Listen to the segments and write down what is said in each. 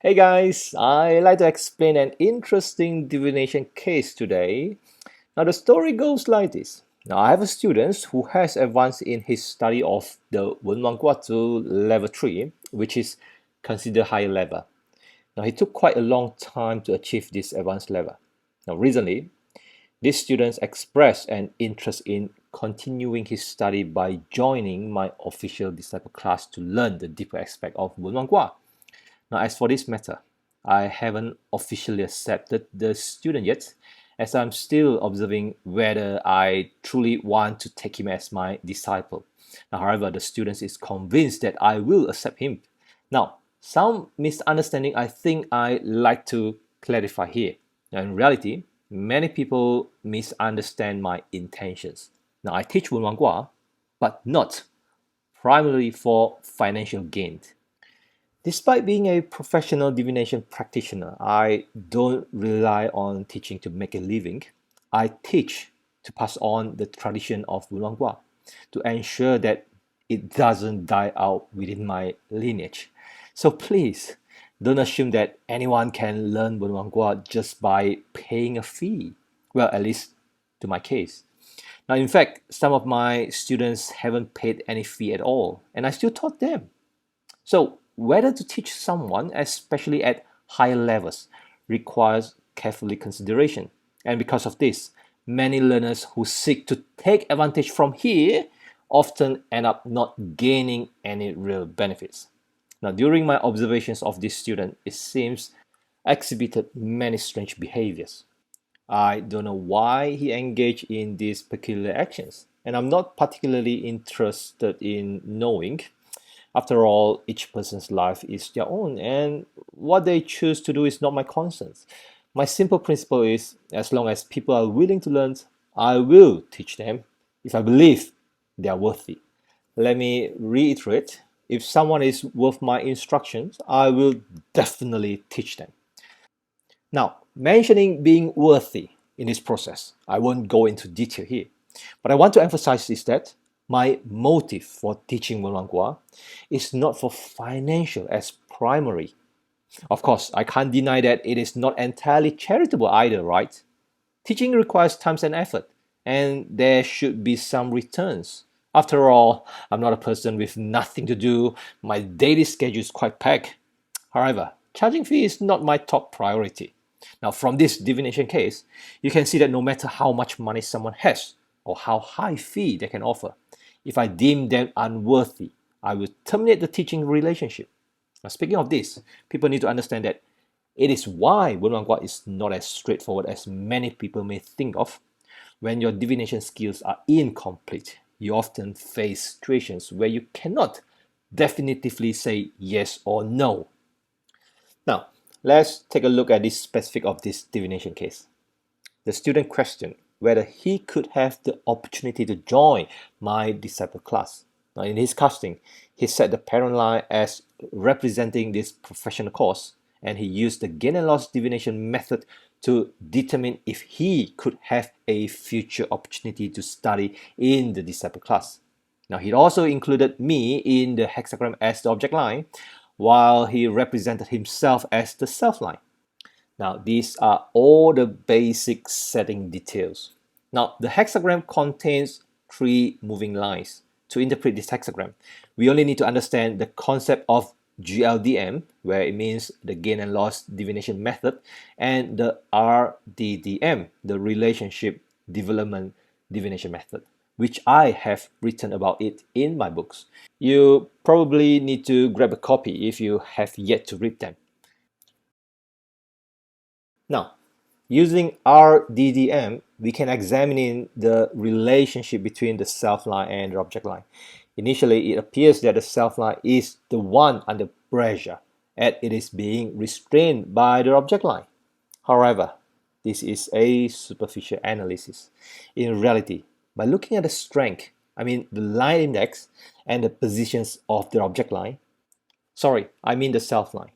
Hey guys, I like to explain an interesting divination case today. Now the story goes like this. Now I have a student who has advanced in his study of the Wenwangguo to level 3, which is considered higher level. Now he took quite a long time to achieve this advanced level. Now recently, this student expressed an interest in continuing his study by joining my official disciple class to learn the deeper aspect of Wenwangguo. Now, as for this matter, I haven't officially accepted the student yet, as I'm still observing whether I truly want to take him as my disciple. Now, however, the student is convinced that I will accept him. Now, some misunderstanding I think I like to clarify here. Now, in reality, many people misunderstand my intentions. Now, I teach Wunwangguo, but not primarily for financial gain. Despite being a professional divination practitioner, I don't rely on teaching to make a living. I teach to pass on the tradition of Wulonghua, to ensure that it doesn't die out within my lineage. So please, don't assume that anyone can learn Wulonghua just by paying a fee. Well, at least to my case. Now, in fact, some of my students haven't paid any fee at all, and I still taught them. So, whether to teach someone, especially at higher levels, requires carefully consideration. And because of this, many learners who seek to take advantage from here often end up not gaining any real benefits. Now, during my observations of this student, it seems exhibited many strange behaviors. I don't know why he engaged in these peculiar actions, and I'm not particularly interested in knowing. After all, each person's life is their own, and what they choose to do is not my concern. My simple principle is as long as people are willing to learn, I will teach them if I believe they are worthy. Let me reiterate, if someone is worth my instructions, I will definitely teach them. Now, mentioning being worthy in this process, I won't go into detail here. But I want to emphasize is that my motive for teaching Wenwangguo is not for financial as primary. Of course, I can't deny that it is not entirely charitable either, right? Teaching requires time and effort, and there should be some returns. After all, I'm not a person with nothing to do. My daily schedule is quite packed. However, charging fee is not my top priority. Now, from this divination case, you can see that no matter how much money someone has or how high fee they can offer, if I deem them unworthy, I will terminate the teaching relationship. Now, speaking of this, people need to understand that it is why Wenwangguo is not as straightforward as many people may think of. When your divination skills are incomplete, you often face situations where you cannot definitively say yes or no. Now, let's take a look at this specific of this divination case. The student questioned whether he could have the opportunity to join my disciple class. Now, in his casting, he set the parent line as representing this professional course, and he used the gain and loss divination method to determine if he could have a future opportunity to study in the disciple class. Now, he also included me in the hexagram as the object line, while he represented himself as the self line. Now, these are all the basic setting details. Now, the hexagram contains three moving lines. To interpret this hexagram, we only need to understand the concept of GLDM, where it means the gain and loss divination method, and the RDDM, the relationship development divination method, which I have written about it in my books. You probably need to grab a copy if you have yet to read them. Now, using RDDM, we can examine the relationship between the self line and the object line. Initially, it appears that the self line is the one under pressure, and it is being restrained by the object line. However, this is a superficial analysis. In reality, by looking at the strength, I mean the line index and the positions of the object line, sorry, I mean the self line.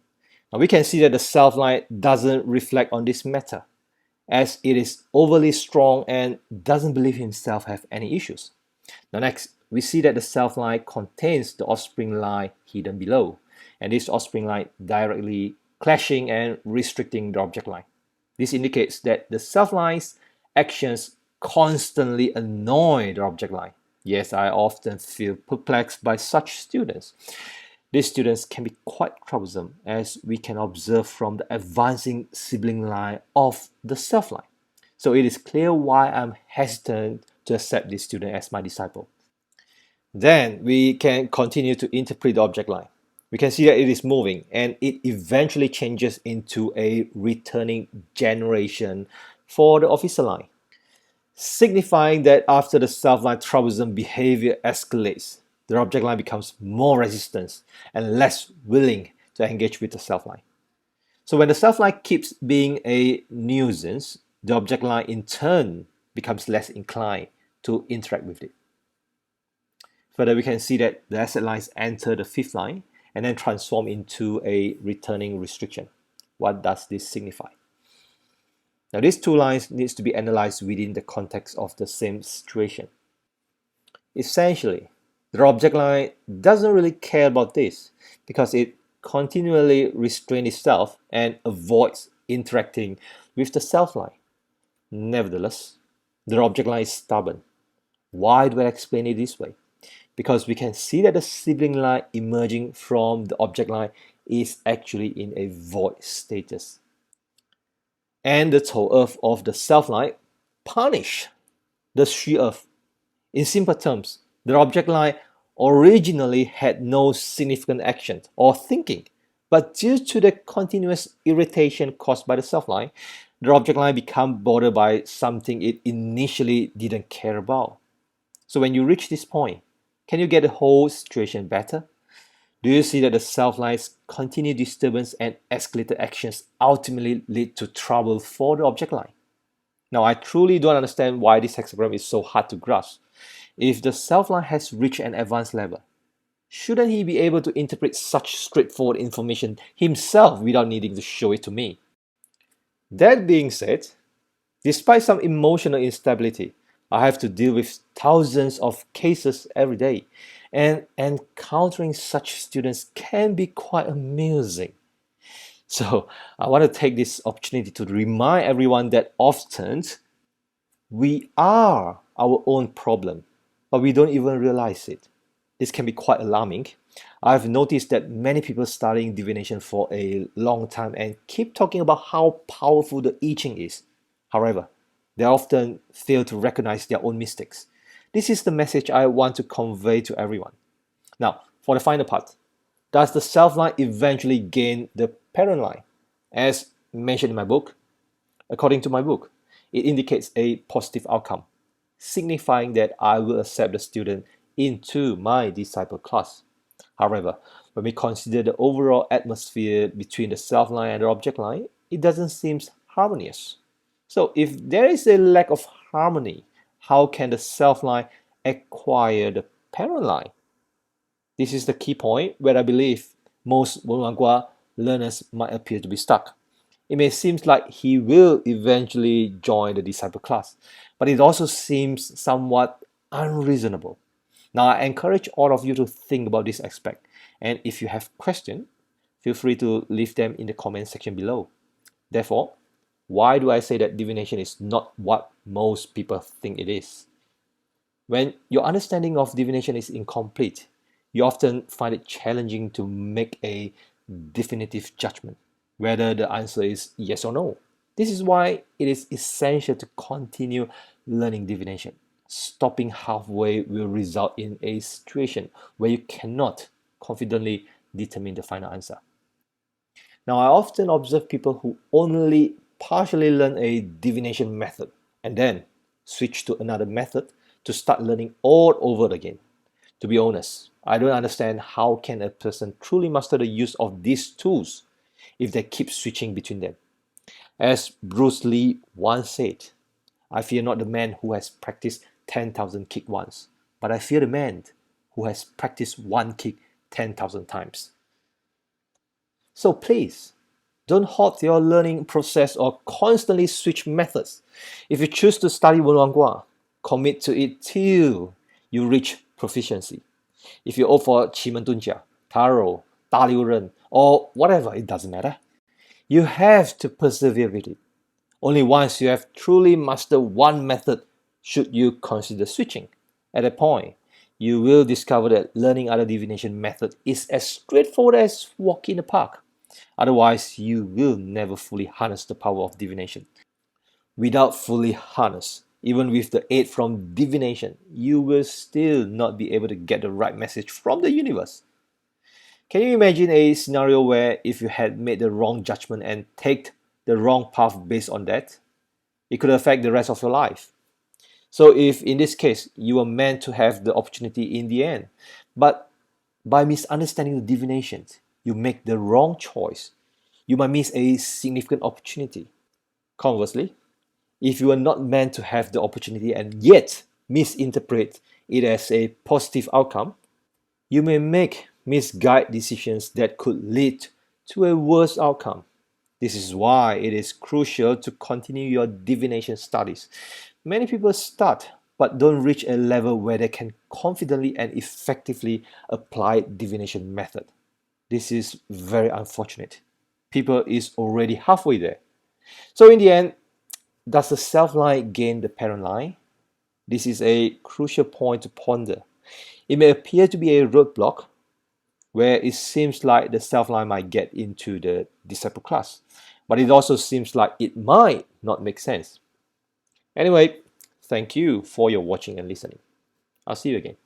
Now we can see that the self line doesn't reflect on this matter, as it is overly strong and doesn't believe himself have any issues. Now next, we see that the self-line contains the offspring line hidden below, and this offspring line directly clashing and restricting the object line. This indicates that the self-line's actions constantly annoy the object line. Yes, I often feel perplexed by such students. These students can be quite troublesome, as we can observe from the advancing sibling line of the self-line. So it is clear why I'm hesitant to accept this student as my disciple. Then we can continue to interpret the object line. We can see that it is moving and it eventually changes into a returning generation for the officer line, signifying that after the self-line troublesome behavior escalates, the object line becomes more resistant and less willing to engage with the self-line. So when the self-line keeps being a nuisance, the object line in turn becomes less inclined to interact with it. Further, we can see that the asset lines enter the fifth line and then transform into a returning restriction. What does this signify? Now, these two lines needs to be analyzed within the context of the same situation. Essentially, the object line doesn't really care about this because it continually restrains itself and avoids interacting with the self line. Nevertheless, the object line is stubborn. Why do I explain it this way? Because we can see that the sibling line emerging from the object line is actually in a void status. And the toe earth of the self line punish the she earth. In simple terms, the object line originally had no significant action or thinking, but due to the continuous irritation caused by the self line, the object line become bothered by something it initially didn't care about. So when you reach this point, can you get the whole situation better? Do you see that the self-line's continued disturbance and escalated actions ultimately lead to trouble for the object line? Now, I truly don't understand why this hexagram is so hard to grasp. If the self-line has reached an advanced level, shouldn't he be able to interpret such straightforward information himself without needing to show it to me? That being said, despite some emotional instability, I have to deal with thousands of cases every day, and encountering such students can be quite amusing. So I want to take this opportunity to remind everyone that often we are our own problem, but we don't even realize it. This can be quite alarming. I've noticed that many people studying divination for a long time and keep talking about how powerful the I Ching is. However, they often fail to recognize their own mistakes. This is the message I want to convey to everyone. Now, for the final part, does the self-line eventually gain the parent line? As mentioned in my book, according to my book, it indicates a positive outcome, signifying that I will accept the student into my disciple class. However, when we consider the overall atmosphere between the self-line and the object line, it doesn't seem harmonious. So if there is a lack of harmony, how can the self-line acquire the parent line? This is the key point where I believe most Wonwagwa learners might appear to be stuck. It may seem like he will eventually join the disciple class, but it also seems somewhat unreasonable. Now, I encourage all of you to think about this aspect, and if you have questions, feel free to leave them in the comment section below. Therefore, why do I say that divination is not what most people think it is? When your understanding of divination is incomplete, you often find it challenging to make a definitive judgment, whether the answer is yes or no. This is why it is essential to continue learning divination. Stopping halfway will result in a situation where you cannot confidently determine the final answer. Now, I often observe people who only partially learn a divination method and then switch to another method to start learning all over again. To be honest, I don't understand how can a person truly master the use of these tools if they keep switching between them. As Bruce Lee once said, I fear not the man who has practiced 10,000 kick once, but I fear the man who has practiced one kick 10,000 times. So please, don't halt your learning process or constantly switch methods. If you choose to study Wonwagwa, commit to it till you reach proficiency. If you opt for Qimengdunjia, Tarot, Daliuren, or whatever, it doesn't matter. You have to persevere with it. Only once you have truly mastered one method should you consider switching. At that point, you will discover that learning other divination methods is as straightforward as walking in the park. Otherwise, you will never fully harness the power of divination. Without fully harness, even with the aid from divination, you will still not be able to get the right message from the universe. Can you imagine a scenario where if you had made the wrong judgment and take the wrong path based on that, it could affect the rest of your life? So if in this case you were meant to have the opportunity in the end, but by misunderstanding the divinations, you make the wrong choice, you might miss a significant opportunity. Conversely, if you are not meant to have the opportunity and yet misinterpret it as a positive outcome, you may make misguided decisions that could lead to a worse outcome. This is why it is crucial to continue your divination studies. Many people start but don't reach a level where they can confidently and effectively apply divination method. This is very unfortunate. People is already halfway there. So in the end, does the self line gain the parent line? This is a crucial point to ponder. It may appear to be a roadblock where it seems like the self line might get into the disciple class, but it also seems like it might not make sense. Anyway, thank you for your watching and listening. I'll see you again.